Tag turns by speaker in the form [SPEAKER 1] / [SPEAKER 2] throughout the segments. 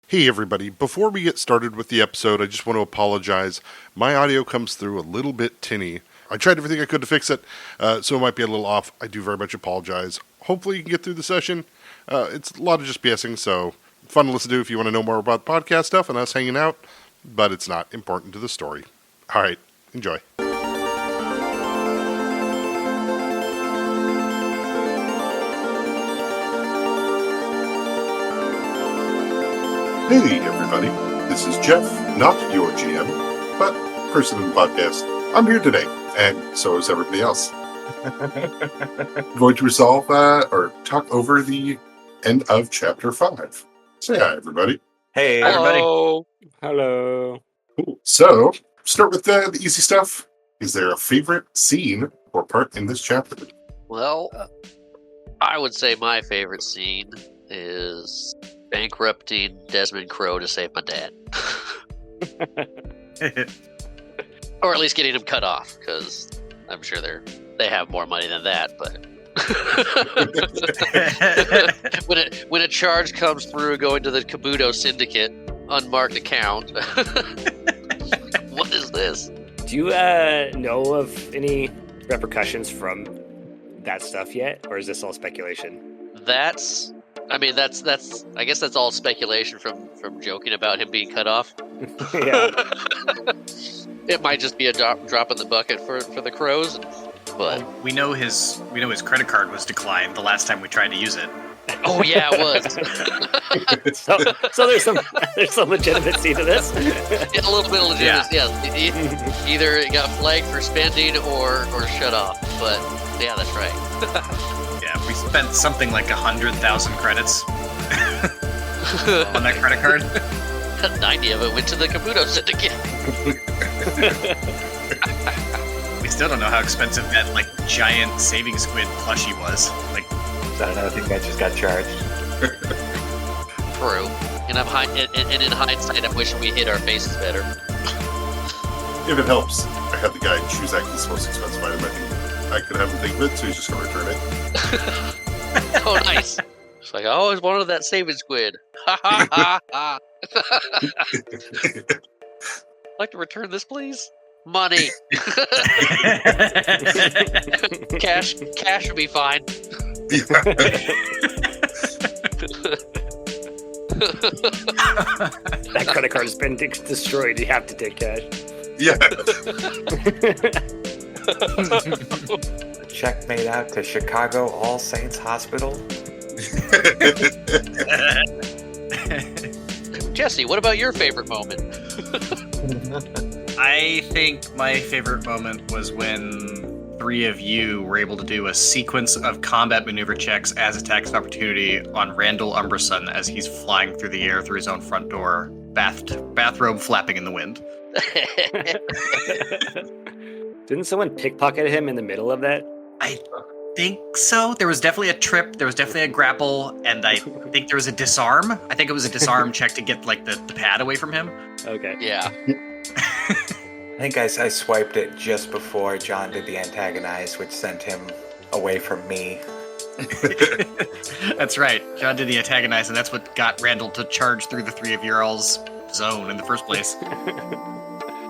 [SPEAKER 1] Hey everybody, before we get started with the episode, I just want to apologize. My audio comes through a little bit tinny. I tried everything I could to fix it, so it might be a little off. I do very much apologize. Hopefully you can get through the session. It's a lot of just BSing, so fun to listen to if you want to know more about podcast stuff and us hanging out, but it's not important to the story. Alright, enjoy. Hey everybody, this is Jeff, not your GM, but person in the podcast. I'm here today, and so is everybody else. Going to resolve or talk over the end of Chapter 5. Say hi everybody.
[SPEAKER 2] Hey,
[SPEAKER 3] Hello.
[SPEAKER 2] Hello.
[SPEAKER 1] Cool. So, start with the easy stuff. Is there a favorite scene or part in this chapter?
[SPEAKER 3] Well, I would say my favorite scene is bankrupting Desmond Crowe to save my dad. Or at least getting him cut off, because I'm sure they have more money than that, but when a charge comes through going to the Kabuto Syndicate unmarked account, what is this?
[SPEAKER 2] Do you know of any repercussions from that stuff yet, or is this all speculation?
[SPEAKER 3] I guess that's all speculation from joking about him being cut off.
[SPEAKER 2] Yeah.
[SPEAKER 3] It might just be a drop in the bucket for the Crows, but
[SPEAKER 4] we know his credit card was declined the last time we tried to use it.
[SPEAKER 3] Oh yeah, it was.
[SPEAKER 2] so there's some legitimacy to this.
[SPEAKER 3] A little bit of legitimacy. Yeah. Either it got flagged for spending or shut off. But yeah, that's right.
[SPEAKER 4] Yeah, we spent something like 100,000 credits on that credit card.
[SPEAKER 3] 90 of it went to the Kabuto Syndicate.
[SPEAKER 4] We still don't know how expensive that giant saving squid plushie was.
[SPEAKER 5] I don't know. I think that just got charged.
[SPEAKER 3] True. And in hindsight, I'm wishing we hit our faces better.
[SPEAKER 1] If it helps, I had the guy choose Aki's most expensive item. I think I could have him think of it, so he's just going to return it.
[SPEAKER 3] Oh, nice. It's like, I always wanted that saving squid. Ha ha ha ha. I'd like to return this, please. Money. Cash would be fine.
[SPEAKER 2] That credit card has been destroyed. You have to take cash.
[SPEAKER 1] Yeah.
[SPEAKER 5] Check made out to Chicago All Saints Hospital.
[SPEAKER 3] Jesse, what about your favorite moment?
[SPEAKER 4] I think my favorite moment was when three of you were able to do a sequence of combat maneuver checks as attacks of opportunity on Randall Umbrason as he's flying through the air through his own front door, bathrobe flapping in the wind.
[SPEAKER 2] Didn't someone pickpocket him in the middle of that?
[SPEAKER 4] I think so. There was definitely a trip, there was definitely a grapple, and I think there was a disarm. I think it was a disarm check to get the pad away from him.
[SPEAKER 2] Okay.
[SPEAKER 3] Yeah.
[SPEAKER 5] I think I swiped it just before John did the antagonize, which sent him away from me.
[SPEAKER 4] That's right. John did the antagonize, and that's what got Randall to charge through the three of your all's zone in the first place.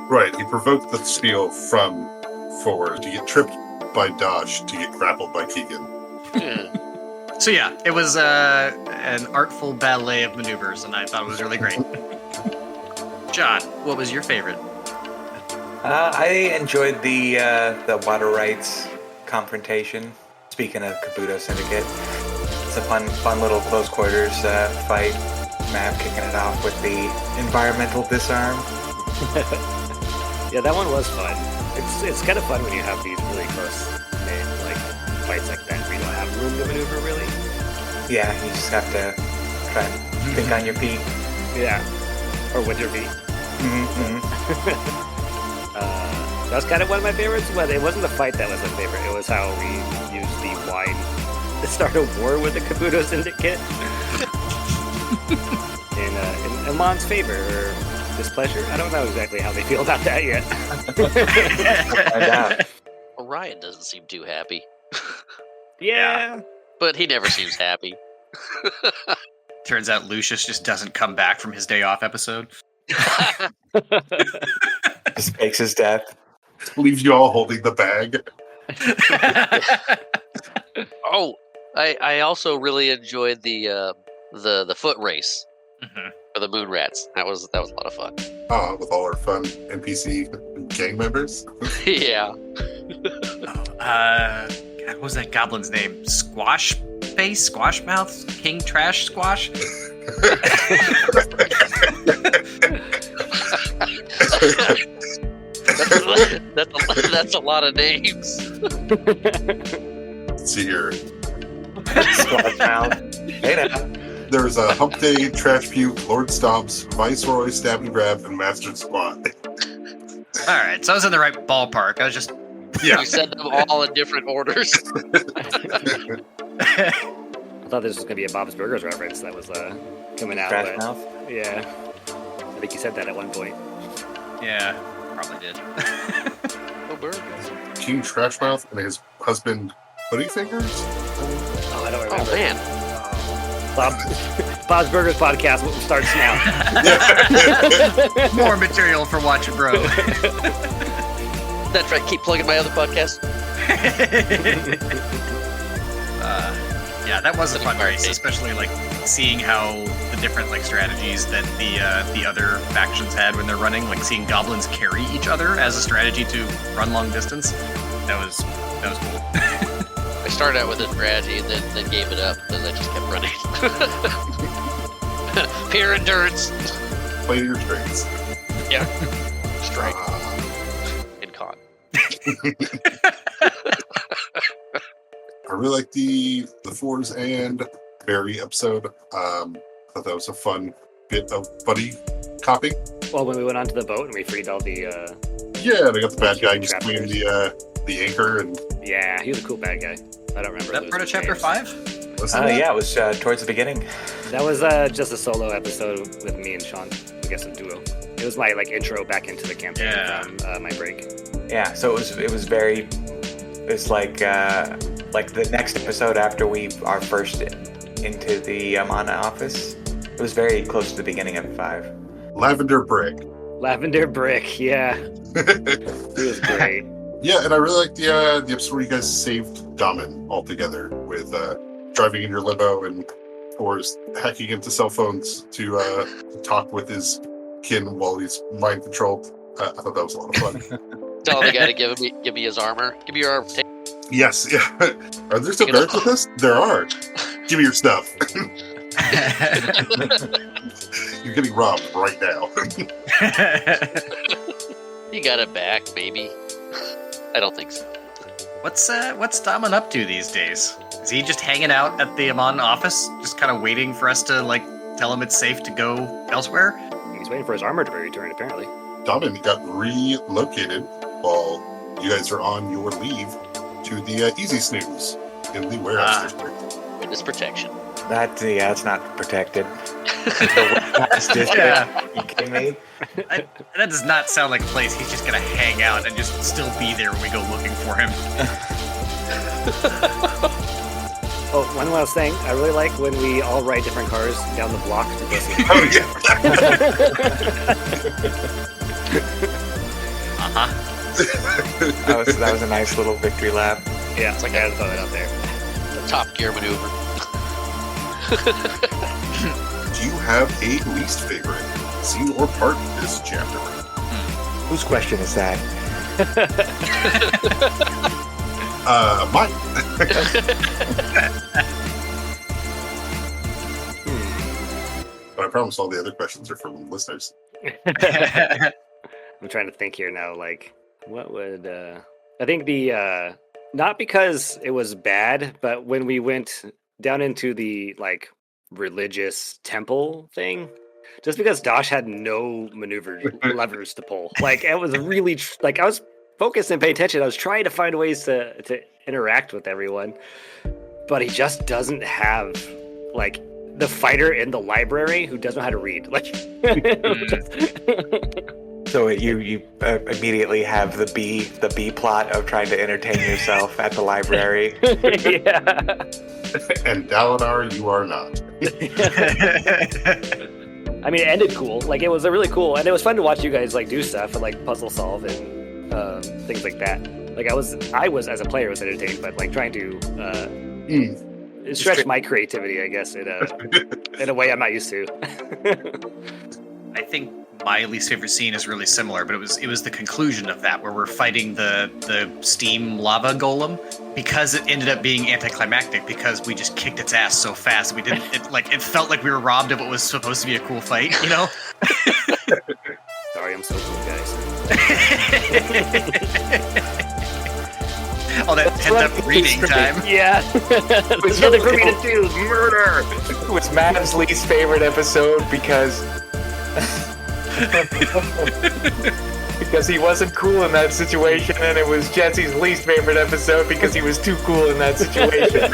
[SPEAKER 1] Right, he provoked the steal from forward to get tripped by Dodge to get grappled by Keegan.
[SPEAKER 4] So yeah, it was an artful ballet of maneuvers, and I thought it was really great. John, what was your favorite?
[SPEAKER 5] I enjoyed the water rights confrontation. Speaking of Kabuto Syndicate, it's a fun little close quarters fight. Mav kicking it off with the environmental disarm.
[SPEAKER 2] Yeah, that one was fun. It's kind of fun when you have these really close fights like that where you don't have room to maneuver really.
[SPEAKER 5] Yeah, you just have to try and think on your feet.
[SPEAKER 2] Yeah, or with your feet.
[SPEAKER 5] Mm-hmm.
[SPEAKER 2] That was kind of one of my favorites, but it wasn't the fight that was my favorite. It was how we used the wine to start a war with the Kabuto Syndicate. in Amon's favor or displeasure. I don't know exactly how they feel about that yet.
[SPEAKER 3] Orion doesn't seem too happy.
[SPEAKER 2] Yeah.
[SPEAKER 3] But he never seems happy.
[SPEAKER 4] Turns out Lucius just doesn't come back from his day off episode.
[SPEAKER 5] Just fakes his death.
[SPEAKER 1] Leaves you all holding the bag.
[SPEAKER 3] Oh, I also really enjoyed the foot race for the moon rats. That was a lot of fun.
[SPEAKER 1] With all our fun NPC gang members.
[SPEAKER 3] Yeah.
[SPEAKER 4] God, what was that goblin's name? Squash Face? Squash Mouth? King Trash Squash?
[SPEAKER 3] That's a lot of names.
[SPEAKER 1] Let's see here.
[SPEAKER 5] Squash mouth. Hey now.
[SPEAKER 1] There was a Hump Day, Trash Puke, Lord Stomps, Viceroy, Stab and Grab, and Master Squad.
[SPEAKER 4] Alright, so I was in the right ballpark. I was just...
[SPEAKER 1] Yeah.
[SPEAKER 3] You said them all in different orders.
[SPEAKER 2] I thought this was going to be a Bob's Burgers reference that was coming out.
[SPEAKER 5] Trash
[SPEAKER 2] but
[SPEAKER 5] mouth.
[SPEAKER 2] yeah. I think you said that at one point.
[SPEAKER 4] Yeah, probably did.
[SPEAKER 3] Oh, burgers.
[SPEAKER 1] King Trashmouth and his husband, Putty Fingers?
[SPEAKER 2] Oh, I don't remember.
[SPEAKER 3] Oh, man.
[SPEAKER 2] Bob's Burgers podcast starts now.
[SPEAKER 4] More material for Watch It Bro.
[SPEAKER 3] That's right. Keep plugging my other podcast.
[SPEAKER 4] Yeah, that was a fun
[SPEAKER 3] That'd be
[SPEAKER 4] race,
[SPEAKER 3] great.
[SPEAKER 4] especially like seeing how the different like strategies that the other factions had when they're running, like seeing goblins carry each other as a strategy to run long distance. That was cool.
[SPEAKER 3] I started out with a strategy and then gave it up because I just kept running. Pure endurance.
[SPEAKER 1] Play to your strengths.
[SPEAKER 3] Yeah. Strike
[SPEAKER 1] Uh,
[SPEAKER 3] and con.
[SPEAKER 1] I really like the Fours and Barry episode. I thought that was a fun bit of buddy copying.
[SPEAKER 2] Well, when we went onto the boat and we freed all the...
[SPEAKER 1] Yeah, they got the bad guy just
[SPEAKER 2] Trappers.
[SPEAKER 1] between the anchor and
[SPEAKER 2] yeah, he was a cool bad guy. I don't remember.
[SPEAKER 4] That
[SPEAKER 2] those
[SPEAKER 4] part of
[SPEAKER 2] names.
[SPEAKER 4] chapter 5?
[SPEAKER 1] listen to that.
[SPEAKER 5] Yeah, it was towards the beginning.
[SPEAKER 2] That was just a solo episode with me and Sean. I guess a duo. It was my intro back into the campaign from my break.
[SPEAKER 5] Yeah, so it was very. It's like the next episode after we are first into the Amana office. It was very close to the beginning of 5.
[SPEAKER 1] Lavender Brick.
[SPEAKER 2] Lavender Brick, yeah, he was great.
[SPEAKER 1] Yeah, and I really like the episode where you guys saved Damen altogether with driving in your limo and or hacking into cell phones to talk with his kin while he's mind controlled. I thought that was a lot of fun.
[SPEAKER 3] Tell the guy to give me his armor. Give me your armor.
[SPEAKER 1] Yes, yeah. Are there still guards with us? There are. Give me your stuff. You're getting robbed right now.
[SPEAKER 3] You got it back, maybe. I don't think so.
[SPEAKER 4] What's Daman up to these days? Is he just hanging out at the Amon office, just kind of waiting for us to tell him it's safe to go elsewhere?
[SPEAKER 2] He's waiting for his armor to be returned, apparently.
[SPEAKER 1] Damen got relocated while you guys are on your leave to the Easy Snooze in the warehouse district.
[SPEAKER 3] Witness protection.
[SPEAKER 5] That's not protected. The warehouse district.
[SPEAKER 4] Yeah.
[SPEAKER 5] You kidding me?
[SPEAKER 4] That does not sound like a place he's just gonna hang out and just still be there when we go looking for him.
[SPEAKER 2] Oh, one last thing. I really like when we all ride different cars down the block to go see.
[SPEAKER 1] Oh yeah.
[SPEAKER 5] That was a nice little victory lap.
[SPEAKER 2] Yeah, it's like I had to throw that out there.
[SPEAKER 3] The Top Gear maneuver.
[SPEAKER 1] Do you have a least favorite scene or part of this chapter?
[SPEAKER 5] Whose question is that?
[SPEAKER 1] Mine. But I promise all the other questions are from listeners.
[SPEAKER 2] I'm trying to think here now. What would I think the not because it was bad, but when we went down into the religious temple thing, just because Dosh had no levers to pull. It was really I was focused and paying attention. I was trying to find ways to interact with everyone, but he just doesn't have the fighter in the library who doesn't know how to read.
[SPEAKER 5] So you immediately have the B plot of trying to entertain yourself at the library.
[SPEAKER 2] Yeah.
[SPEAKER 1] And Dalinar, you are not.
[SPEAKER 2] I mean, it ended cool. Like, it was a really cool, and it was fun to watch you guys like do stuff and like puzzle solve and things like that. Like, I was as a player was entertained, but like trying to stretch my creativity, I guess, in a way I'm not used to.
[SPEAKER 4] I think my least favorite scene is really similar, but it was the conclusion of that where we're fighting the steam lava golem, because it ended up being anticlimactic because we just kicked its ass so fast. We didn't it felt like we were robbed of what was supposed to be a cool fight, you know?
[SPEAKER 2] Sorry, I'm so cool, guys.
[SPEAKER 4] All that pent-up reading time.
[SPEAKER 2] Yeah. There's nothing for me to do. Murder.
[SPEAKER 5] It was Mav's least favorite episode because because he wasn't cool in that situation, and it was Jesse's least favorite episode because he was too cool in that situation.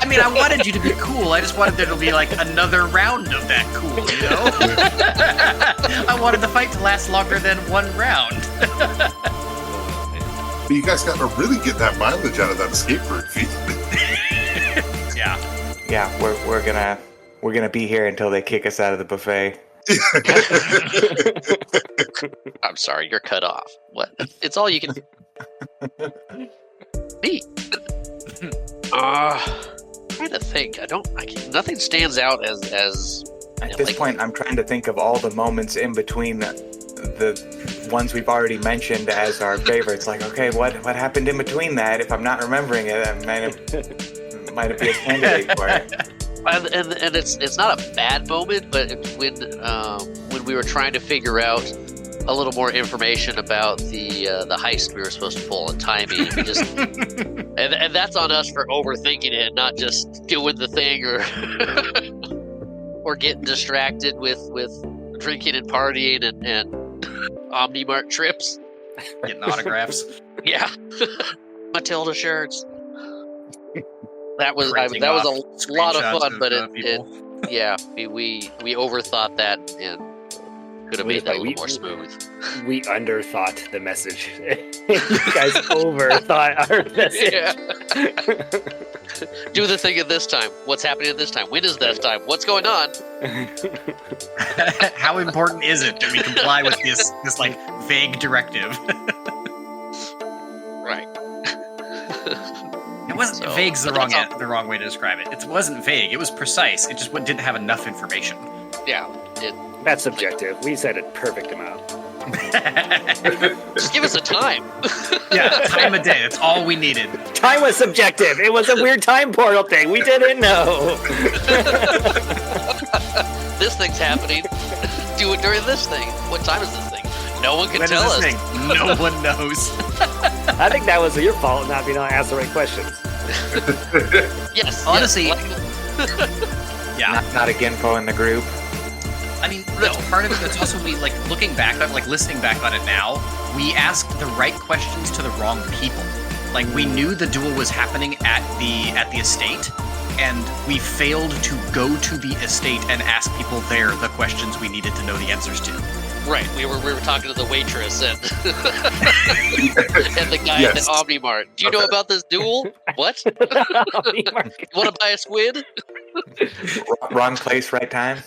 [SPEAKER 4] I mean, I wanted you to be cool. I just wanted there to be like another round of that cool, you know? I wanted the fight to last longer than one round.
[SPEAKER 1] But you guys got to really get that mileage out of that escape route feat.
[SPEAKER 4] Yeah.
[SPEAKER 5] Yeah, we're gonna be here until they kick us out of the buffet.
[SPEAKER 3] I'm sorry, you're cut off. What? It's all you can. Neat. Trying to think. Nothing stands out as.
[SPEAKER 5] At this point, I'm trying to think of all the moments in between the ones we've already mentioned as our favorites. Like, okay, what happened in between that? If I'm not remembering it, I might be a candidate for it.
[SPEAKER 3] And it's not a bad moment, but when we were trying to figure out a little more information about the heist we were supposed to pull and timing, and we just and that's on us for overthinking it, not just doing the thing or getting distracted with drinking and partying and Omnimart trips,
[SPEAKER 4] Getting autographs.
[SPEAKER 3] yeah, Matilda shirts. That was
[SPEAKER 4] Printing
[SPEAKER 3] a
[SPEAKER 4] off
[SPEAKER 3] lot of
[SPEAKER 4] screenshots
[SPEAKER 3] fun, but
[SPEAKER 4] people.
[SPEAKER 3] we overthought that and could have made that a little more smooth.
[SPEAKER 2] We underthought the message. You guys overthought our message.
[SPEAKER 3] Yeah. Do the thing at this time. What's happening at this time? When is this time? What's going on?
[SPEAKER 4] How important is it that we comply with this like vague directive?
[SPEAKER 3] Right.
[SPEAKER 4] It wasn't
[SPEAKER 3] So,
[SPEAKER 4] vague's the
[SPEAKER 3] but
[SPEAKER 4] wrong
[SPEAKER 3] that's
[SPEAKER 4] the wrong way to describe it. It wasn't vague. It was precise. It just didn't have enough information.
[SPEAKER 3] Yeah.
[SPEAKER 2] That's subjective. We said a perfect amount.
[SPEAKER 3] Just give us a time.
[SPEAKER 4] Yeah, time of day. That's all we needed.
[SPEAKER 2] Time was subjective. It was a weird time portal thing. We didn't know.
[SPEAKER 3] This thing's happening. Do it during this thing. What time is this thing? No one can
[SPEAKER 4] When is
[SPEAKER 3] tell
[SPEAKER 4] this
[SPEAKER 3] us.
[SPEAKER 4] thing? No one knows.
[SPEAKER 2] I think that was your fault not being able to ask the right questions.
[SPEAKER 3] Yes.
[SPEAKER 4] Honestly-
[SPEAKER 3] yes,
[SPEAKER 4] Yeah.
[SPEAKER 5] Not a Genpo in the group.
[SPEAKER 4] I mean, that's part of it. That's also we like looking back on, like listening back on it now. We asked the right questions to the wrong people. Like we knew the duel was happening at the estate, and we failed to go to the estate and ask people there the questions we needed to know the answers to.
[SPEAKER 3] right. We were talking to the waitress and and the guy
[SPEAKER 1] Yes.
[SPEAKER 3] at the Omnimart. Do you know about this duel? What? Want to buy a squid?
[SPEAKER 5] Wrong place, right time.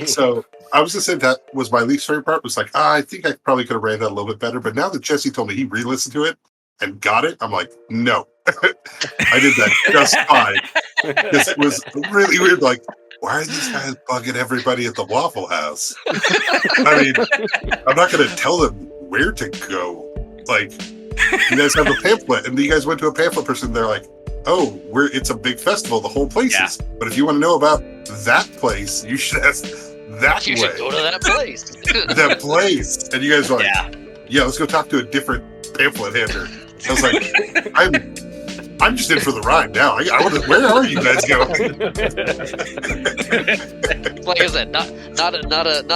[SPEAKER 1] So I was gonna say that was my least favorite part. Was like, I think I probably could have ran that a little bit better. But now that Jesse told me he re-listened to it and got it, I'm like, no, I did that just fine. Because it was really weird. Like, why are these guys bugging everybody at the Waffle House? I mean, I'm not gonna tell them where to go. Like, you guys have a pamphlet, and you guys went to a pamphlet person. They're like, oh, it's a big festival. The whole place is. But if you want to know about that place, you should ask that
[SPEAKER 3] You
[SPEAKER 1] way.
[SPEAKER 3] should go to that place.
[SPEAKER 1] That place. And you guys were like,
[SPEAKER 4] Yeah.
[SPEAKER 1] yeah, let's go talk to a different pamphlet hander. I was like, I'm just in for the ride now. I want to, where are you guys going?
[SPEAKER 3] Like I said, not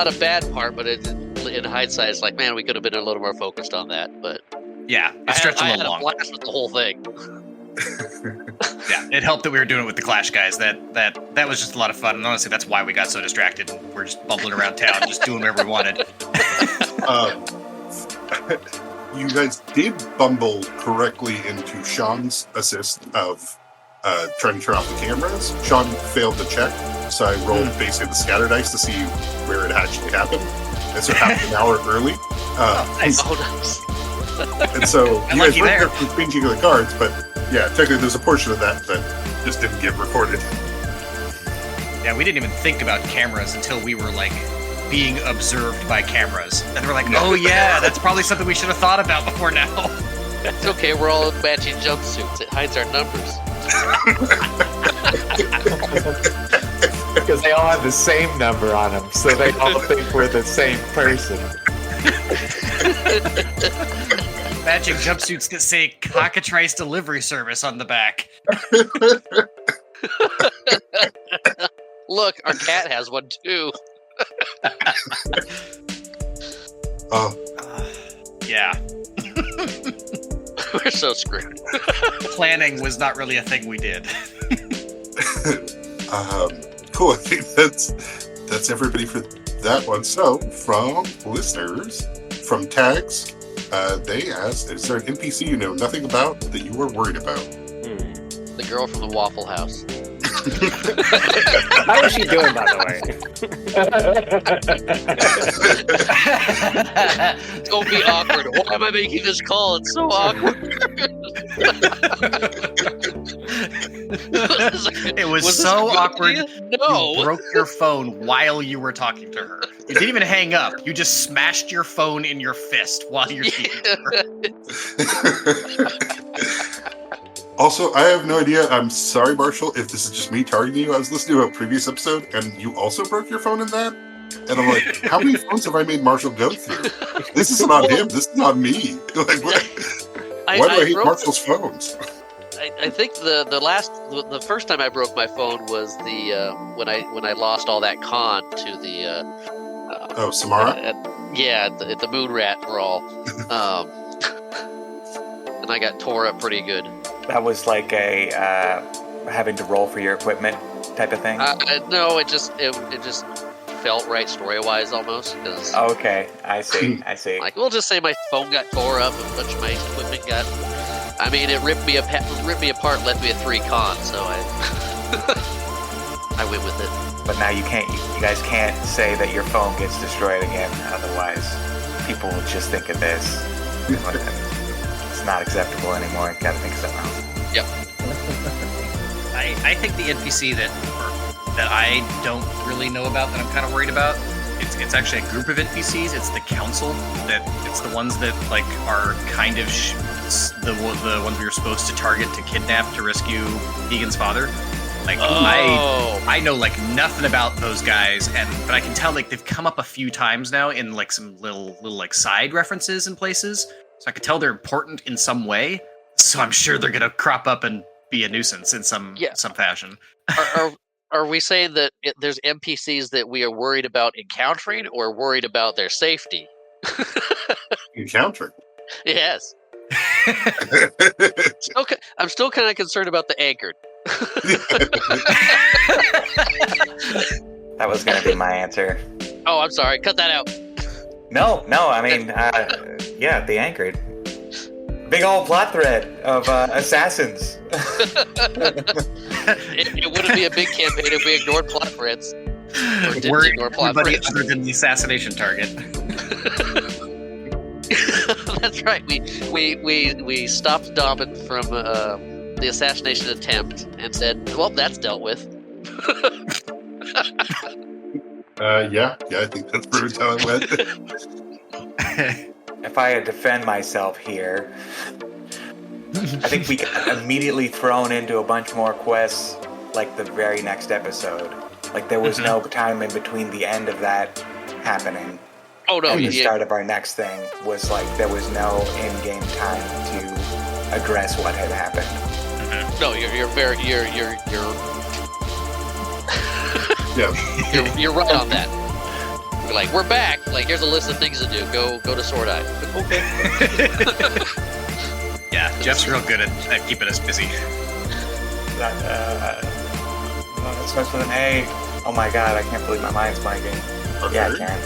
[SPEAKER 3] a bad part, but in hindsight, it's like, man, we could have been a little more focused on that. But
[SPEAKER 4] Yeah, it stretched
[SPEAKER 3] I
[SPEAKER 4] a
[SPEAKER 3] had
[SPEAKER 4] little
[SPEAKER 3] a
[SPEAKER 4] long.
[SPEAKER 3] blast with the whole thing.
[SPEAKER 4] Yeah, it helped that we were doing it with the Clash guys. That was just a lot of fun, and honestly, that's why we got so distracted. We're just bumbling around town, just doing whatever we wanted.
[SPEAKER 1] You guys did bumble correctly into Sean's assist of trying to turn off the cameras. Sean failed to check, so I rolled basically the scatter dice to see where it actually happened. And so half an hour early.
[SPEAKER 4] Nice.
[SPEAKER 3] Oh, nice.
[SPEAKER 1] And so you guys
[SPEAKER 4] lucky
[SPEAKER 1] were
[SPEAKER 4] there.
[SPEAKER 1] changing the cards, but yeah, technically there's a portion of that that just didn't get recorded.
[SPEAKER 4] Yeah, we didn't even think about cameras until we were like being observed by cameras, and we're like, oh yeah, that's probably something we should have thought about before now.
[SPEAKER 3] It's okay. We're all in matching jumpsuits. It hides our numbers.
[SPEAKER 6] Because they all have the same number on them, so they all think we're the same person.
[SPEAKER 4] Matching jumpsuits that say Cockatrice Delivery Service on the back.
[SPEAKER 3] Look, our cat has one too.
[SPEAKER 4] Yeah,
[SPEAKER 3] We're so screwed.
[SPEAKER 4] planning was not really a thing we did.
[SPEAKER 1] Cool. I think that's everybody for that one. So, from listeners, from tags, they asked, is there an NPC you know nothing about that you were worried about?
[SPEAKER 3] The girl from the Waffle House.
[SPEAKER 2] How is she doing, by the way?
[SPEAKER 3] Don't be awkward. Why am I making this call? It's so awkward.
[SPEAKER 4] It was
[SPEAKER 3] this
[SPEAKER 4] so
[SPEAKER 3] a good
[SPEAKER 4] awkward.
[SPEAKER 3] idea?
[SPEAKER 4] You
[SPEAKER 3] No.
[SPEAKER 4] broke your phone while you were talking to her. You didn't even hang up. You just smashed your phone in your fist while you're speaking to her.
[SPEAKER 1] Also, I have no idea. I'm sorry, Marshall, if this is just me targeting you. I was listening to a previous episode, and you also broke your phone in that? And I'm like, how many phones have I made Marshall go through? This is not him. This is not me. Like, why do I hate
[SPEAKER 3] broke-
[SPEAKER 1] Marshall's phones?
[SPEAKER 3] I think the first time I broke my phone was the when I lost all that con to the
[SPEAKER 1] Oh, Samara?
[SPEAKER 3] at the Moon Rat Brawl, and I got tore up pretty good.
[SPEAKER 5] That was like a having to roll for your equipment type of thing.
[SPEAKER 3] No, it just felt right story wise almost because
[SPEAKER 5] Okay, I see.
[SPEAKER 3] like we'll just say my phone got tore up and a bunch of my equipment got. I mean, it ripped me apart, left me a 3 con, so I I went with it.
[SPEAKER 5] But now you guys can't say that your phone gets destroyed again. Otherwise, people will just think of this. It's not acceptable anymore. Gotta think of something else.
[SPEAKER 3] Yep.
[SPEAKER 4] I think the NPC that I don't really know about that I'm kind of worried about. It's actually a group of NPCs. It's the council. It's the ones that like are kind of the ones we were supposed to target to kidnap to rescue Egan's father. Like I know like nothing about those guys, but I can tell like they've come up a few times now in like some little like side references in places. So I could tell they're important in some way. So I'm sure they're gonna crop up and be a nuisance in some fashion.
[SPEAKER 3] Are we saying that there's NPCs that we are worried about encountering or worried about their safety?
[SPEAKER 1] Encountering.
[SPEAKER 3] Yes. Okay, I'm still kind of concerned about the anchored.
[SPEAKER 5] That was gonna be my answer.
[SPEAKER 3] Oh, I'm sorry. Cut that out.
[SPEAKER 5] No. I mean, yeah, the anchored. Big old plot thread of assassins.
[SPEAKER 3] It wouldn't be a big campaign if we ignored plot threads. Or didn't
[SPEAKER 4] We're
[SPEAKER 3] ignore plot
[SPEAKER 4] everybody
[SPEAKER 3] threads.
[SPEAKER 4] other than the assassination target.
[SPEAKER 3] That's right. We stopped Dobbin from the assassination attempt and said, "Well, that's dealt with."
[SPEAKER 1] Yeah, I think that's pretty much how it went.
[SPEAKER 5] If I had to defend myself here, I think we got immediately thrown into a bunch more quests like the very next episode. Like there was no time in between the end of that happening
[SPEAKER 3] Oh no!
[SPEAKER 5] and the
[SPEAKER 3] Yeah,
[SPEAKER 5] start of our next thing was like there was no in-game time to address what had happened.
[SPEAKER 3] no, you're very you're
[SPEAKER 1] Yeah.
[SPEAKER 3] you're right on that. You're like, we're back. Like, here's a list of things to do. Go to Sword Eye. Okay.
[SPEAKER 4] Yeah, Jeff's real good at keeping us busy.
[SPEAKER 5] That starts with an A. Oh my god, I can't believe my mind's blanking. Yeah, I can.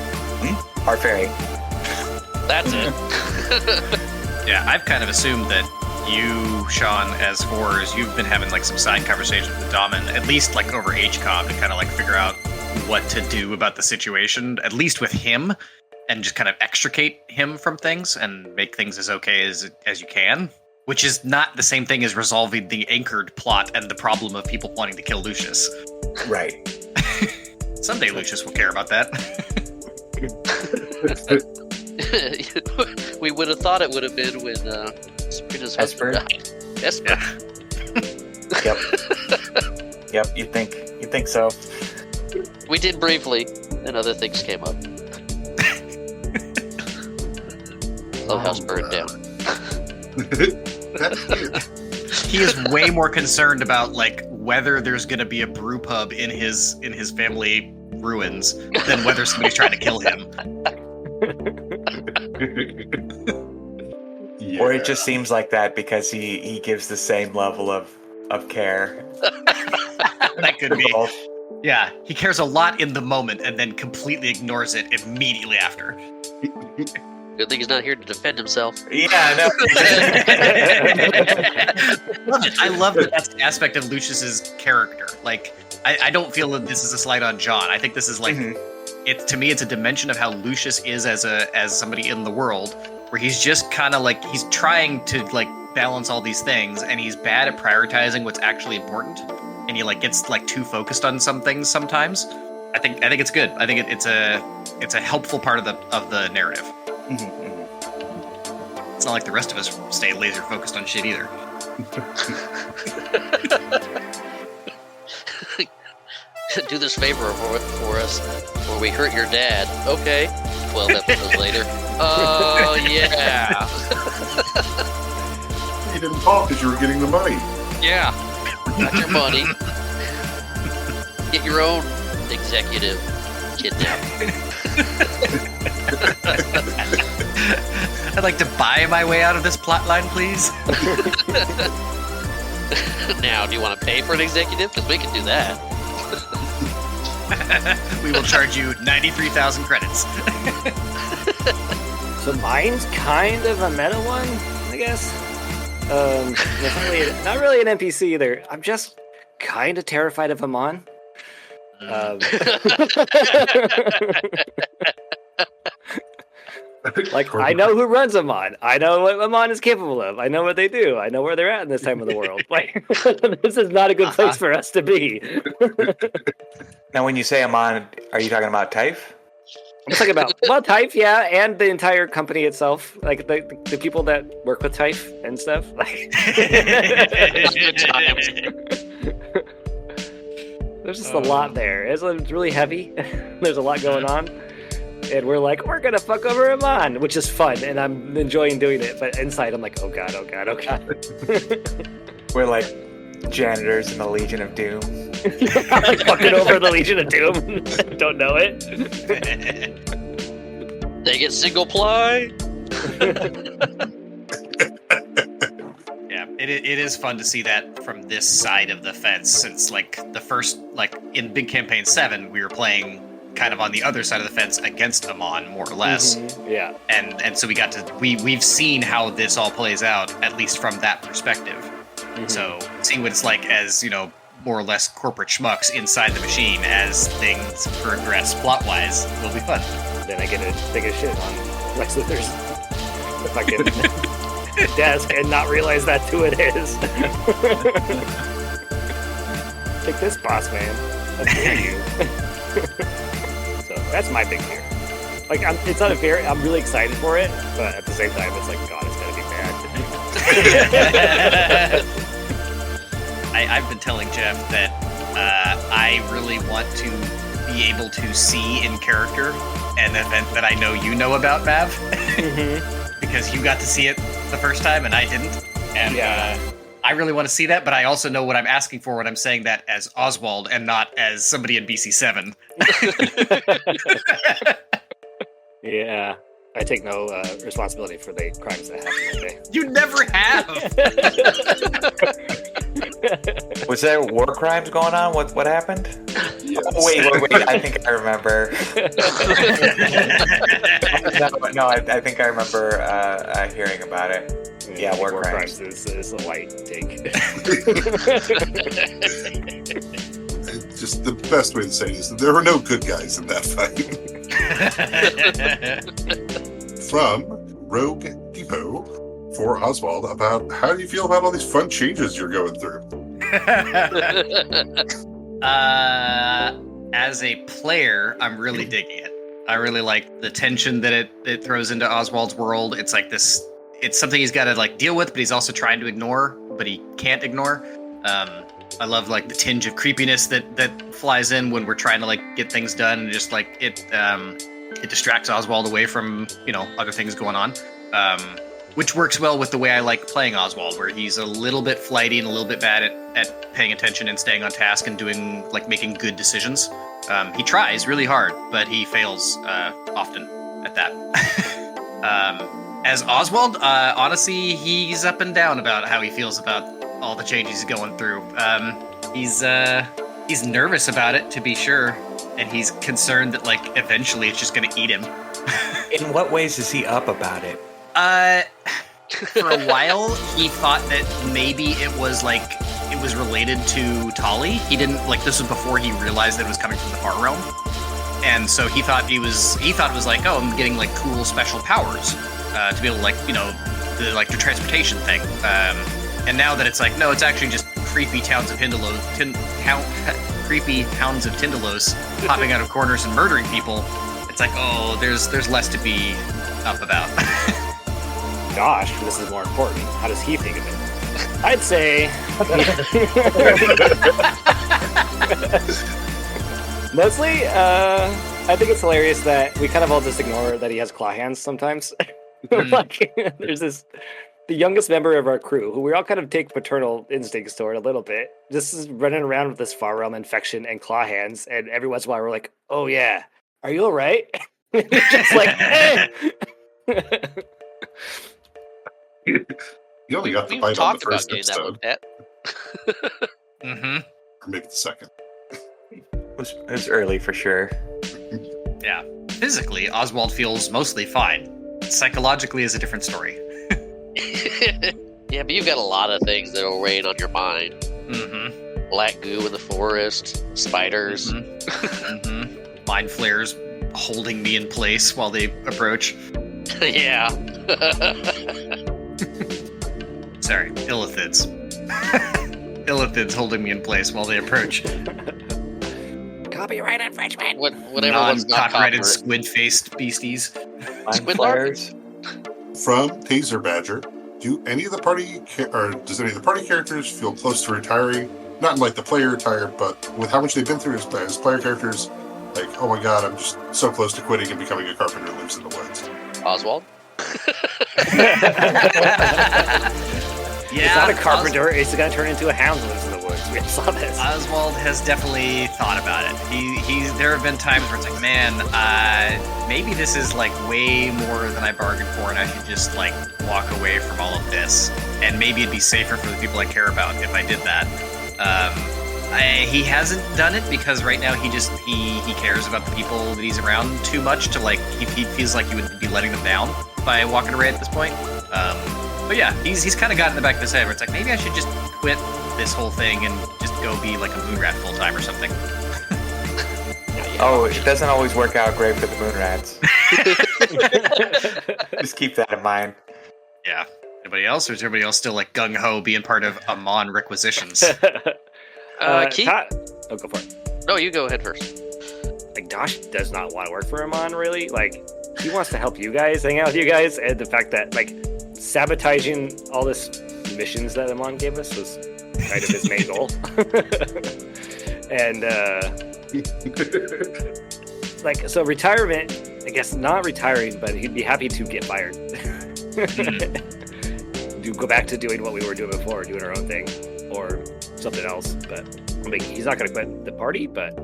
[SPEAKER 5] Heart Fairy.
[SPEAKER 3] That's it.
[SPEAKER 4] Yeah, I've kind of assumed that you, Sean, as Horrors, you've been having like some side conversations with Daman, at least like over HCOM, to kind of like figure out what to do about the situation, at least with him, and just kind of extricate him from things and make things as okay as you can. Which is not the same thing as resolving the anchored plot and the problem of people wanting to kill Lucius.
[SPEAKER 5] Right.
[SPEAKER 4] Someday Lucius will care about that.
[SPEAKER 3] We would have thought it would have been when Sabrina's husband died. Esper.
[SPEAKER 5] Yep. Yep. You think so?
[SPEAKER 3] We did briefly, and other things came up. Clubhouse burned down.
[SPEAKER 4] He is way more concerned about like whether there's going to be a brew pub in his family ruins than whether somebody's trying to kill him.
[SPEAKER 1] Yeah.
[SPEAKER 5] Or it just seems like that because he gives the same level of care.
[SPEAKER 4] That could be. Yeah, he cares a lot in the moment and then completely ignores it immediately after.
[SPEAKER 3] Good thing he's not here to defend himself.
[SPEAKER 5] Yeah, no.
[SPEAKER 4] I love that that's the aspect of Lucius's character. Like, I don't feel that this is a slight on John. I think this is like, to me, it's a dimension of how Lucius is as somebody in the world, where he's just kind of like, he's trying to like balance all these things, and he's bad at prioritizing what's actually important, and he like gets like too focused on some things sometimes. I think it's good. I think it's a helpful part of the narrative. It's not like the rest of us stay laser focused on shit either.
[SPEAKER 3] Do this favor for us, or we hurt your dad. Okay. 12 episodes later. Oh, yeah.
[SPEAKER 1] You didn't talk because you were getting the money.
[SPEAKER 3] Yeah. Got your money. Get your own executive kidnapped.
[SPEAKER 4] I'd like to buy my way out of this plotline, please.
[SPEAKER 3] Now, do you want to pay for an executive? Because we can do that.
[SPEAKER 4] We will charge you 93,000 credits.
[SPEAKER 2] So mine's kind of a meta one, I guess. It's not really an NPC either. I'm just kind of terrified of Amon. Like, I know who runs Amon. I know what Amon is capable of. I know what they do. I know where they're at in this time of the world. Like, this is not a good place for us to be.
[SPEAKER 5] Now, when you say Amon, are you talking about Typh?
[SPEAKER 2] I'm talking about, well, Typh, yeah, and the entire company itself. Like, the people that work with Typh and stuff. Like,
[SPEAKER 3] Good times.
[SPEAKER 2] there's just a lot there. It's really heavy. There's a lot going on. And we're like, we're gonna fuck over Amon, which is fun, and I'm enjoying doing it. But inside, I'm like, oh god, oh god, oh god.
[SPEAKER 5] We're like janitors in the Legion of Doom.
[SPEAKER 2] Like fucking over the Legion of Doom. Don't know it.
[SPEAKER 3] They get single ply.
[SPEAKER 4] Yeah, it is fun to see that from this side of the fence, since like the first, like in Big Campaign 7, we were playing kind of on the other side of the fence against Amon, more or less.
[SPEAKER 2] Mm-hmm. Yeah.
[SPEAKER 4] And so we've seen how this all plays out, at least from that perspective. Mm-hmm. So seeing what it's like as, you know, more or less corporate schmucks inside the machine as things progress plot-wise will be fun.
[SPEAKER 2] Then I get to take a shit on Lex Luthor's fucking desk and not realize that's who it is. Take this, boss man. How dare you? So that's my big fear. Like, it's not a fear. I'm really excited for it, but at the same time, it's like, God, it's gonna be bad.
[SPEAKER 4] I've been telling Jeff that I really want to be able to see in character an event that I know you know about, Mav, because you got to see it the first time and I didn't. And I really want to see that, but I also know what I'm asking for when I'm saying that as Oswald and not as somebody in BC7.
[SPEAKER 2] Yeah. I take no responsibility for the crimes that happened that day.
[SPEAKER 4] You never have!
[SPEAKER 5] Was there war crimes going on? What happened?
[SPEAKER 1] Yes.
[SPEAKER 5] Oh, wait. I think I remember. No, I think I remember hearing about it. Yeah, war
[SPEAKER 2] War
[SPEAKER 5] crimes.
[SPEAKER 2] is a light take.
[SPEAKER 1] Just the best way to say it is that there were no good guys in that fight. From Rogue Depot for Oswald about how do you feel about all these fun changes you're going through?
[SPEAKER 4] As a player, I'm really digging it. I really like the tension that it throws into Oswald's world. It's like this. It's something he's got to like deal with, but he's also trying to ignore, but he can't ignore. I love like the tinge of creepiness that flies in when we're trying to like get things done, and just like it distracts Oswald away from other things going on, which works well with the way I like playing Oswald, where he's a little bit flighty and a little bit bad at paying attention and staying on task and doing like making good decisions. He tries really hard, but he fails often at that. As Oswald, honestly, he's up and down about how he feels about all the changes he's going through. He's nervous about it, to be sure, and he's concerned that like eventually it's just going to eat him.
[SPEAKER 5] In what ways is he up about it?
[SPEAKER 4] For a while, he thought that maybe it was related to Tali. He didn't like this was before he realized that it was coming from the Far Realm, and so he thought it was like, oh, I'm getting like cool special powers to be able to like the transportation thing. And now that it's like, no, it's actually just creepy towns of creepy hounds of Tindalos popping out of corners and murdering people. It's like, oh, there's less to be up about.
[SPEAKER 2] Gosh, this is more important. How does he think of it? I'd say mostly, I think it's hilarious that we kind of all just ignore that he has claw hands sometimes. Like, there's the youngest member of our crew, who we all kind of take paternal instincts toward a little bit, just is running around with this Far Realm infection and claw hands, and every once in a while we're like, oh yeah, are you alright? Just like, eh.
[SPEAKER 1] You only got the
[SPEAKER 3] We've
[SPEAKER 1] fight on the
[SPEAKER 3] talked about
[SPEAKER 1] first
[SPEAKER 3] getting that
[SPEAKER 1] episode,
[SPEAKER 3] looked at.
[SPEAKER 4] Mm-hmm.
[SPEAKER 1] or maybe the second.
[SPEAKER 5] It was early for sure.
[SPEAKER 4] Yeah. Physically, Oswald feels mostly fine. Psychologically is a different story.
[SPEAKER 3] Yeah, but you've got a lot of things that are weighing on your mind.
[SPEAKER 4] Mm-hmm.
[SPEAKER 3] Black goo in the forest, spiders.
[SPEAKER 4] Mm-hmm. Mind flares holding me in place while they approach.
[SPEAKER 3] Yeah.
[SPEAKER 4] Sorry, illithids. Illithids holding me in place while they approach.
[SPEAKER 2] Copyright infringement.
[SPEAKER 3] Whatever one's not
[SPEAKER 4] Non-copyrighted
[SPEAKER 3] copper.
[SPEAKER 4] squid-faced beasties.
[SPEAKER 5] Mind
[SPEAKER 3] Squid
[SPEAKER 5] flares.
[SPEAKER 1] From Taser Badger, does any of the party characters feel close to retiring? Not in like the player retire, but with how much they've been through as player characters, like, oh my god, I'm just so close to quitting and becoming a carpenter who lives in the woods.
[SPEAKER 3] Oswald?
[SPEAKER 2] He's not a carpenter. He's going to turn into a hound who lives in the woods. We saw this.
[SPEAKER 4] Oswald has definitely thought about it. There have been times where it's like, man, maybe this is like way more than I bargained for, and I should just like walk away from all of this. And maybe it'd be safer for the people I care about if I did that. He hasn't done it because right now he cares about the people that he's around too much to like he feels like he would be letting them down by walking away at this point. But yeah, he's kind of got in the back of his head where it's like, maybe I should just quit this whole thing and just go be like a moon rat full time or something.
[SPEAKER 5] Oh, it doesn't always work out great for the moon rats. Just keep that in mind.
[SPEAKER 4] Yeah. Anybody else, or is everybody else still like gung ho being part of Amon requisitions?
[SPEAKER 3] Keith?
[SPEAKER 2] Oh, go for it.
[SPEAKER 3] No, you go ahead first.
[SPEAKER 2] Like, Dosh does not want to work for Amon, really. Like, he wants to help you guys, hang out with you guys, and the fact that, like, sabotaging all this missions that Amon gave us was kind of his main goal. And, like, so retirement, I guess not retiring, but he'd be happy to get fired. To go back to doing what we were doing before, doing our own thing, or something else. But I mean, he's not going to quit the party, but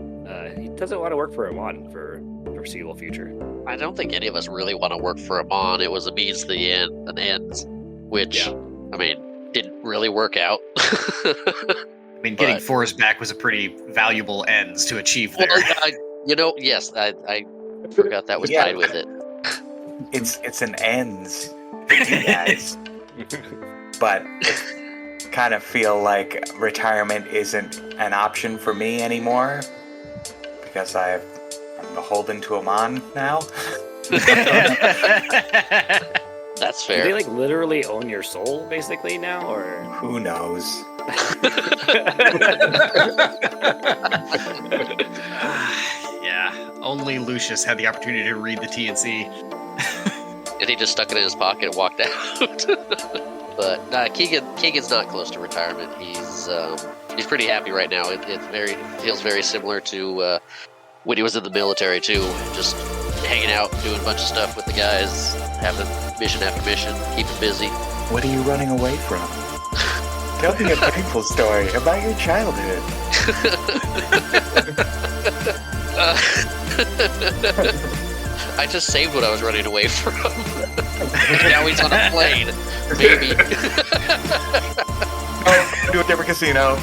[SPEAKER 2] he doesn't want to work for Amon for the foreseeable future.
[SPEAKER 3] I don't think any of us really want to work for Amon. It was a means to the end, an ends, which,
[SPEAKER 2] Yeah.
[SPEAKER 3] I mean, didn't really work out.
[SPEAKER 4] I mean, getting
[SPEAKER 3] But-
[SPEAKER 4] Forrest back was a pretty valuable ends to achieve there.
[SPEAKER 3] Well, yes, I forgot that was
[SPEAKER 5] Yeah.
[SPEAKER 3] tied with it.
[SPEAKER 5] It's an ends for you guys. but kind of feel like retirement isn't an option for me anymore because I'm beholden to Amon now.
[SPEAKER 3] That's
[SPEAKER 2] Do they
[SPEAKER 3] fair.
[SPEAKER 2] like literally own your soul basically now, or?
[SPEAKER 5] Who knows?
[SPEAKER 4] Yeah, only Lucius had the opportunity to read the TNC.
[SPEAKER 3] And he just stuck it in his pocket and walked out. But Keegan's not close to retirement. He's pretty happy right now. It feels very similar to when he was in the military too. Just hanging out, doing a bunch of stuff with the guys, having mission after mission, keeping busy.
[SPEAKER 5] What are you running away from? Tell me a painful story about your childhood.
[SPEAKER 3] I just saved what I was running away from. Now he's on a plane. Maybe.
[SPEAKER 5] Oh, do a different casino.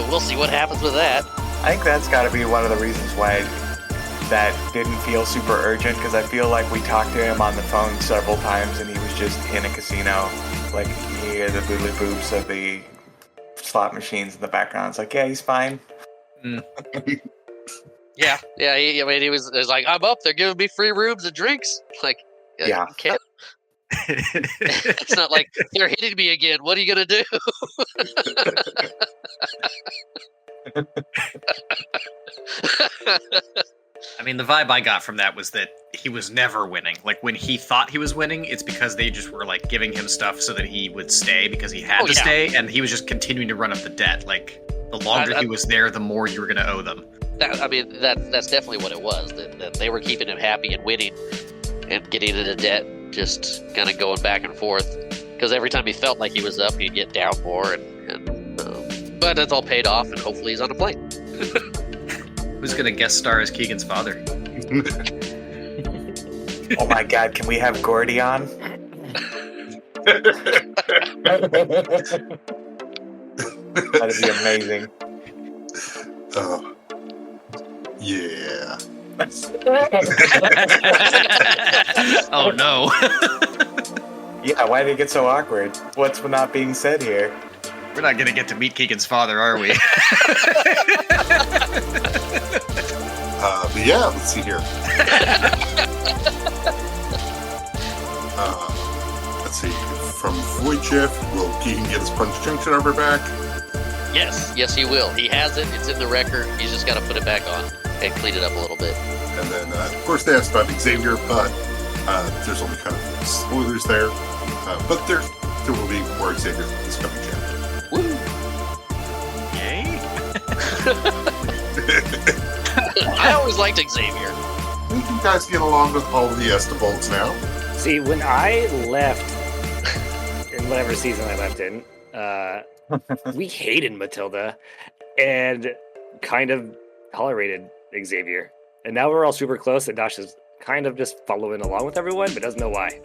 [SPEAKER 3] We'll see what happens with that.
[SPEAKER 5] I think that's got to be one of the reasons why that didn't feel super urgent, because I feel like we talked to him on the phone several times and he was just in a casino. Like, you hear the boobly boobs of the slot machines in the background. It's like, yeah, he's fine.
[SPEAKER 3] Yeah. He was like, I'm up. They're giving me free rooms and drinks. Like,
[SPEAKER 5] Yeah.
[SPEAKER 3] you can't. It's not like they're hitting me again. What are you gonna do?
[SPEAKER 4] I mean, the vibe I got from that was that he was never winning. Like, when he thought he was winning, it's because they just were, like, giving him stuff so that he would stay because he had to stay, and he was just continuing to run up the debt. Like, the longer he was there, the more you were going to owe them.
[SPEAKER 3] That's definitely what it was. That they were keeping him happy and winning and getting into debt, just kind of going back and forth. Because every time he felt like he was up, he'd get down more. But it's all paid off, and hopefully he's on a plane.
[SPEAKER 4] Who's going to guest star as Keegan's father?
[SPEAKER 5] Oh my god, can we have Gordy on? That'd be amazing.
[SPEAKER 1] Oh, yeah.
[SPEAKER 4] Oh no.
[SPEAKER 5] Yeah, why did it get so awkward? What's not being said here?
[SPEAKER 4] We're not going to get to meet Keegan's father, are we?
[SPEAKER 1] But yeah, let's see here. Let's see. From Wojciech, will Keegan get his punch junction armor back?
[SPEAKER 3] Yes, he will. He has it. It's in the record. He's just got to put it back on and clean it up a little bit.
[SPEAKER 1] And then, of course, they asked about Xavier, but there's only kind of spoilers there. But there will be more Xavier this coming chapter.
[SPEAKER 3] Woo!
[SPEAKER 4] Yay!
[SPEAKER 3] I always liked Xavier.
[SPEAKER 1] I think you guys get along with all of the Estabolds now.
[SPEAKER 2] See, when I left in whatever season I left in, we hated Matilda and kind of tolerated Xavier. And now we're all super close, and Dash is kind of just following along with everyone, but doesn't know why.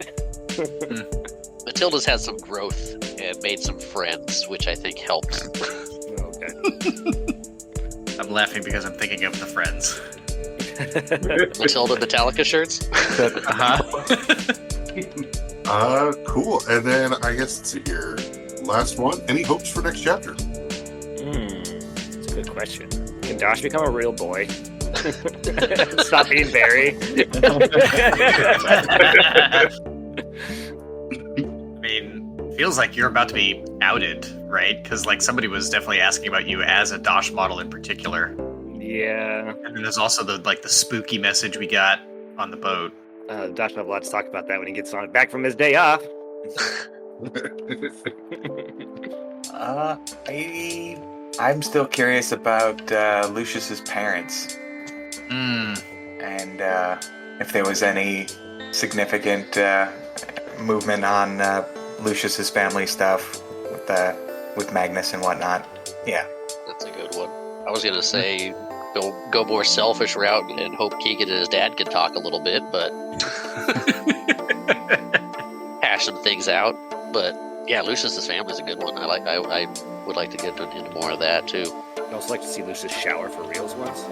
[SPEAKER 3] Matilda's had some growth and made some friends, which I think helped.
[SPEAKER 2] Okay.
[SPEAKER 4] I'm laughing because I'm thinking of the Friends.
[SPEAKER 3] Matilda Metallica shirts.
[SPEAKER 1] Cool. And then I guess let's see here. Last one. Any hopes for next chapter?
[SPEAKER 2] That's a good question. Can Dash become a real boy? Stop being Barry.
[SPEAKER 4] I mean, feels like you're about to be outed, right? Because like somebody was definitely asking about you as a Dosh model in particular.
[SPEAKER 2] Yeah.
[SPEAKER 4] And then there's also the spooky message we got on the boat.
[SPEAKER 2] Dash will have a lot to talk about that when he gets on back from his day off.
[SPEAKER 5] I'm still curious about Lucius's parents. And if there was any significant movement on Lucius's family stuff with Magnus and whatnot. Yeah.
[SPEAKER 3] That's a good one. I was gonna say go more selfish route and hope Keegan and his dad can talk a little bit, but hash some things out. But yeah, Lucius's family's a good one. I would like to get into more of that too.
[SPEAKER 2] I'd also like to see Lucius shower for reals once.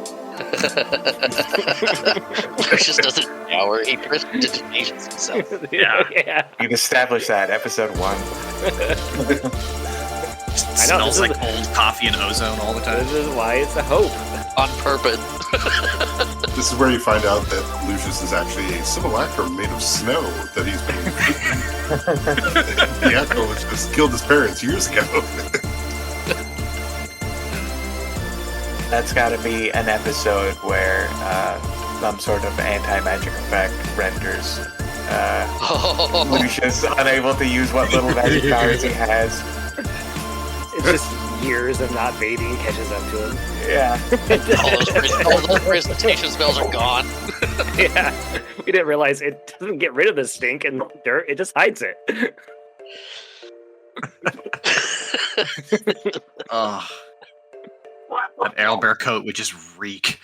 [SPEAKER 3] Lucius doesn't shower, he prestidigitations himself.
[SPEAKER 2] Yeah.
[SPEAKER 5] We've established that, episode 1.
[SPEAKER 2] I know,
[SPEAKER 4] Smells like old coffee and ozone all the time.
[SPEAKER 2] This is why it's a hope.
[SPEAKER 3] On purpose.
[SPEAKER 1] This is where you find out that Lucius is actually a simulacrum made of snow that he's been. The actual Lucius killed his parents years ago.
[SPEAKER 5] That's got to be an episode where some sort of anti-magic effect renders Lucius unable to use what little magic powers he has.
[SPEAKER 2] It's just years of not bathing catches up to him.
[SPEAKER 5] Yeah.
[SPEAKER 3] all those presentation spells are gone.
[SPEAKER 2] Yeah. We didn't realize it doesn't get rid of the stink and dirt, it just hides it.
[SPEAKER 4] Oh. That owlbear coat would just reek.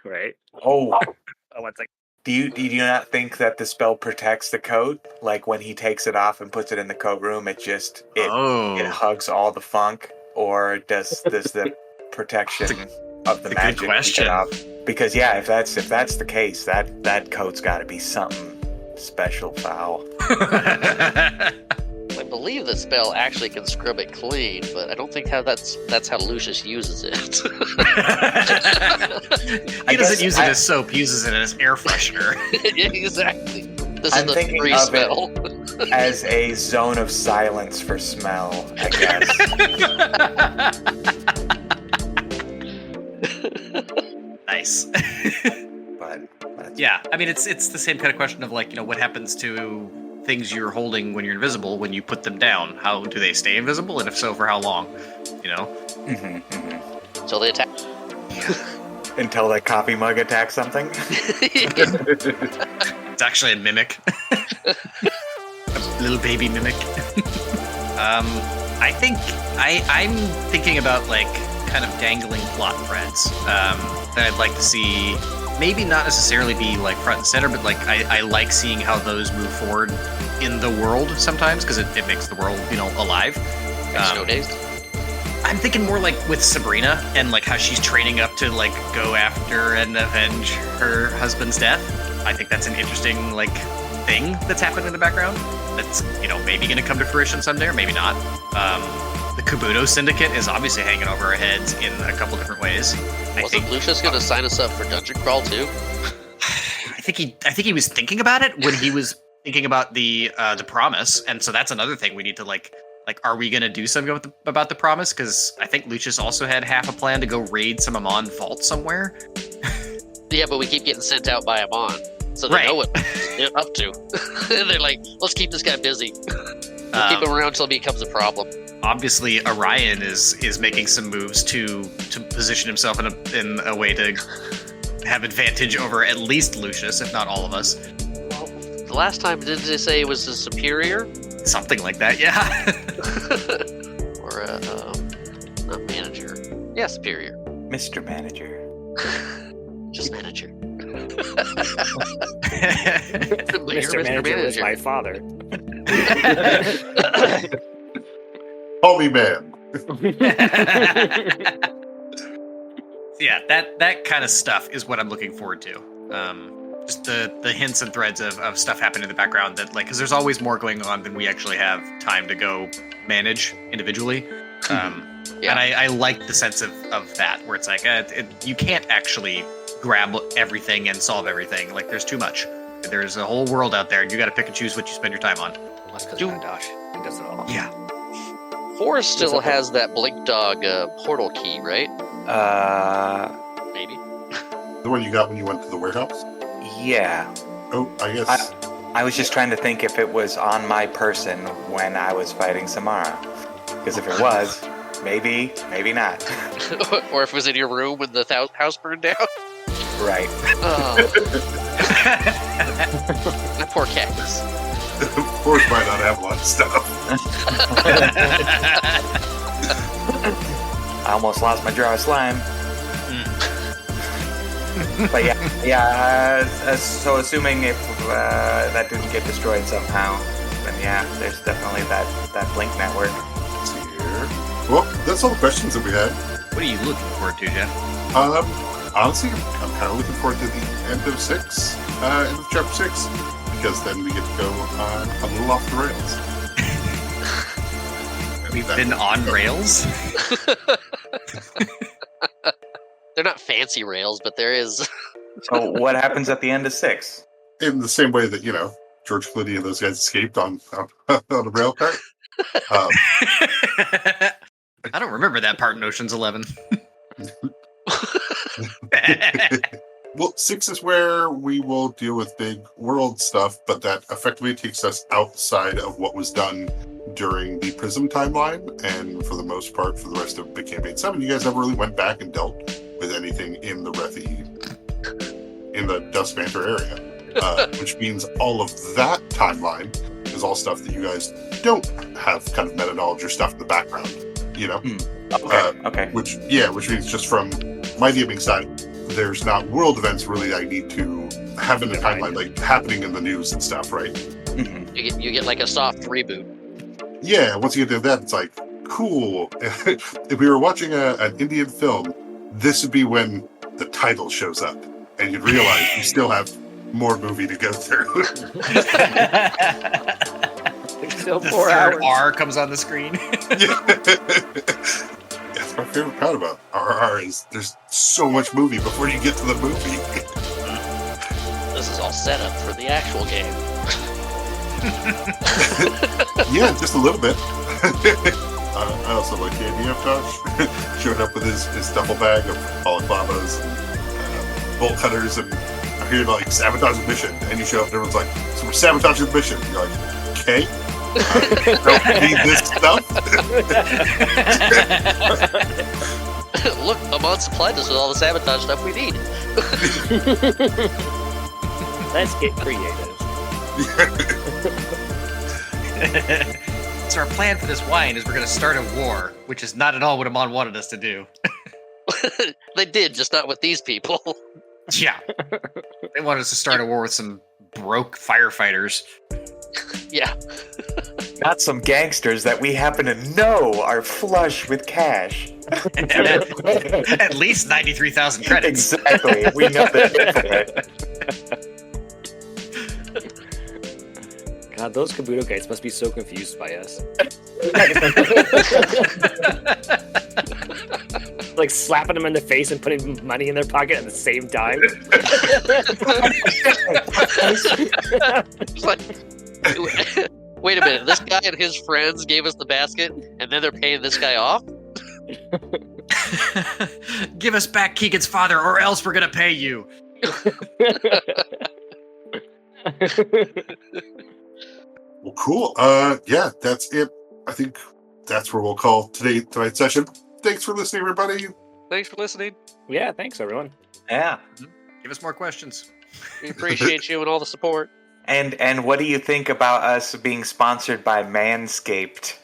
[SPEAKER 2] Right?
[SPEAKER 5] Oh,
[SPEAKER 2] Oh, one second.
[SPEAKER 5] do you not think that the spell protects the coat? Like when he takes it off and puts it in the coat room, it hugs all the funk, or does the protection of the
[SPEAKER 4] a good
[SPEAKER 5] magic keep
[SPEAKER 4] question.
[SPEAKER 5] it off? Because yeah, if that's the case, that coat's got to be something special foul.
[SPEAKER 3] I believe the spell actually can scrub it clean, but I don't think that's how Lucius uses it.
[SPEAKER 4] He doesn't use it
[SPEAKER 5] I-
[SPEAKER 4] as soap, he uses it as air freshener.
[SPEAKER 3] Exactly. This is
[SPEAKER 5] I'm
[SPEAKER 3] the
[SPEAKER 5] thinking
[SPEAKER 3] free
[SPEAKER 5] of
[SPEAKER 3] spell.
[SPEAKER 5] As a zone of silence for smell, I guess.
[SPEAKER 4] Nice.
[SPEAKER 5] but
[SPEAKER 4] Yeah, I mean, it's the same kind of question of like, what happens to things you're holding when you're invisible when you put them down? How do they stay invisible, and if so, for how long?
[SPEAKER 5] mhm, mhm.
[SPEAKER 3] So they attack.
[SPEAKER 5] Until that coffee mug attacks something.
[SPEAKER 4] It's actually a mimic, a little baby mimic. I think I'm thinking about like kind of dangling plot threads that I'd like to see. Maybe not necessarily be like front and center, but like I like seeing how those move forward in the world sometimes, because it makes the world alive.
[SPEAKER 3] Snow days.
[SPEAKER 4] I'm thinking more like with Sabrina and like how she's training up to like go after and avenge her husband's death. I think that's an interesting like thing that's happening in the background. That's maybe going to come to fruition someday, or maybe not. The Kabuto Syndicate is obviously hanging over our heads in a couple different ways.
[SPEAKER 3] Wasn't Lucius going to sign us up for Dungeon Crawl too?
[SPEAKER 4] I think he was thinking about it when he was thinking about the promise, and so that's another thing we need to like are we gonna do something about the promise? Because I think Lucius also had half a plan to go raid some Amon vault somewhere.
[SPEAKER 3] Yeah, but we keep getting sent out by Amon, so they
[SPEAKER 4] Right.
[SPEAKER 3] know what they're up to. And they're like, let's keep this guy busy. We'll keep him around until he becomes a problem.
[SPEAKER 4] Obviously, Orion is making some moves to position himself in a way to have advantage over at least Lucius, if not all of us.
[SPEAKER 3] Well, the last time, did they say it was a superior?
[SPEAKER 4] Something like that, yeah.
[SPEAKER 3] Or a, not manager. Yeah, superior.
[SPEAKER 5] Mr. Manager.
[SPEAKER 3] Just manager.
[SPEAKER 2] Mr. Manager was my father.
[SPEAKER 1] Call me man.
[SPEAKER 4] Yeah, that kind of stuff is what I'm looking forward to. Just the hints and threads of stuff happening in the background that because there's always more going on than we actually have time to go manage individually.
[SPEAKER 3] Yeah.
[SPEAKER 4] And I like the sense of that, where it's like you can't actually grab everything and solve everything. Like there's too much. There's a whole world out there, and you got to pick and choose what you spend your time on.
[SPEAKER 2] That's because Dash does it all.
[SPEAKER 4] Yeah.
[SPEAKER 3] Forrest still has that Blink Dog portal key, right? Maybe.
[SPEAKER 1] The one you got when you went to the warehouse?
[SPEAKER 5] Yeah.
[SPEAKER 1] Oh, I guess.
[SPEAKER 5] I was just trying to think if it was on my person when I was fighting Samara. Because if it was, maybe not.
[SPEAKER 3] Or if it was in your room when the house burned down.
[SPEAKER 5] Right.
[SPEAKER 3] Oh. That poor cactus.
[SPEAKER 1] Forrest might not have a lot of stuff.
[SPEAKER 5] I almost lost my jar of slime. But so assuming if that didn't get destroyed somehow, then yeah, there's definitely that Blink network.
[SPEAKER 1] Let's see here. Well, that's all the questions that we had.
[SPEAKER 4] What are you looking forward to, Jeff?
[SPEAKER 1] honestly, I'm kind of looking forward to the end of chapter 6, because then we get to go a little off the rails.
[SPEAKER 4] We've been on rails.
[SPEAKER 3] They're not fancy rails, but there is.
[SPEAKER 5] So what happens at the end of 6?
[SPEAKER 1] In the same way that, George Clooney and those guys escaped on a rail car.
[SPEAKER 4] I don't remember that part in Ocean's 11.
[SPEAKER 1] Well, 6 is where we will deal with big world stuff, but that effectively takes us outside of what was done during the Prism timeline, and for the most part, for the rest of Big Campaign 7, you guys never really went back and dealt with anything in the Dust Banter area, which means all of that timeline is all stuff that you guys don't have kind of meta knowledge or stuff in the background,
[SPEAKER 5] Okay.
[SPEAKER 1] Which means just from my DMing side, there's not world events really that I need to have in the timeline, like happening in the news and stuff, right?
[SPEAKER 5] Mm-hmm.
[SPEAKER 3] You get like a soft reboot.
[SPEAKER 1] Yeah, once you get to that, it's like, cool. If we were watching an Indian film, this would be when the title shows up, and you'd realize you still have more movie to go through.
[SPEAKER 2] Still
[SPEAKER 4] The
[SPEAKER 2] 4
[SPEAKER 4] third
[SPEAKER 2] hours.
[SPEAKER 4] R comes on the screen.
[SPEAKER 1] That's my favorite part about RR is there's so much movie before you get to the movie.
[SPEAKER 3] This is all set up for the actual game.
[SPEAKER 1] Yeah, just a little bit. I also like Andy Tosh showing up with his duffel bag of balaclavas and bolt cutters, and I'm here to like sabotage the mission, and you show up and everyone's like, so we're sabotaging the mission. And you're like, okay, don't need this stuff.
[SPEAKER 3] Look, Amon supplied us with all the sabotage stuff we need.
[SPEAKER 2] Let's get creative.
[SPEAKER 4] So our plan for this wine is we're going to start a war, which is not at all what Amon wanted us to do.
[SPEAKER 3] They did, just not with these people.
[SPEAKER 4] Yeah. They wanted us to start a war with some broke firefighters.
[SPEAKER 3] Yeah.
[SPEAKER 5] Not some gangsters that we happen to know are flush with cash.
[SPEAKER 4] At least 93,000 credits.
[SPEAKER 5] Exactly. We know that.
[SPEAKER 2] God, those Kabuto guys must be so confused by us. Like slapping them in the face and putting money in their pocket at the same time.
[SPEAKER 3] It's like, wait a minute, this guy and his friends gave us the basket, and then they're paying this guy off?
[SPEAKER 4] Give us back Keegan's father, or else we're going to pay you.
[SPEAKER 1] Well, cool. Yeah, that's it. I think that's where we'll call tonight's session. Thanks for listening, everybody.
[SPEAKER 3] Thanks for listening.
[SPEAKER 2] Yeah, thanks everyone.
[SPEAKER 5] Yeah.
[SPEAKER 4] Give us more questions.
[SPEAKER 3] We appreciate you and all the support.
[SPEAKER 5] And what do you think about us being sponsored by Manscaped?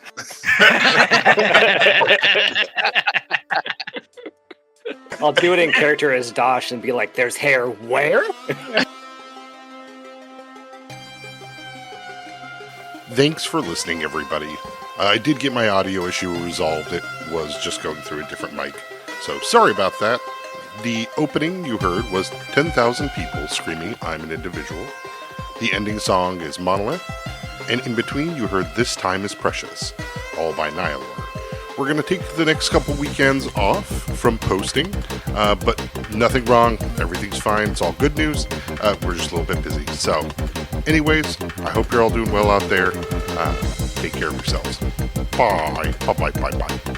[SPEAKER 2] I'll do it in character as Dosh and be like, there's hair where?
[SPEAKER 1] Thanks for listening, everybody. I did get my audio issue resolved. It was just going through a different mic. So sorry about that. The opening you heard was 10,000 people screaming, I'm an individual. The ending song is Monolith. And in between you heard This Time is Precious, all by Nihilor. We're going to take the next couple weekends off from posting, but nothing wrong. Everything's fine. It's all good news. We're just a little bit busy. So, anyways, I hope you're all doing well out there. Take care of yourselves. Bye. Bye-bye. Bye-bye.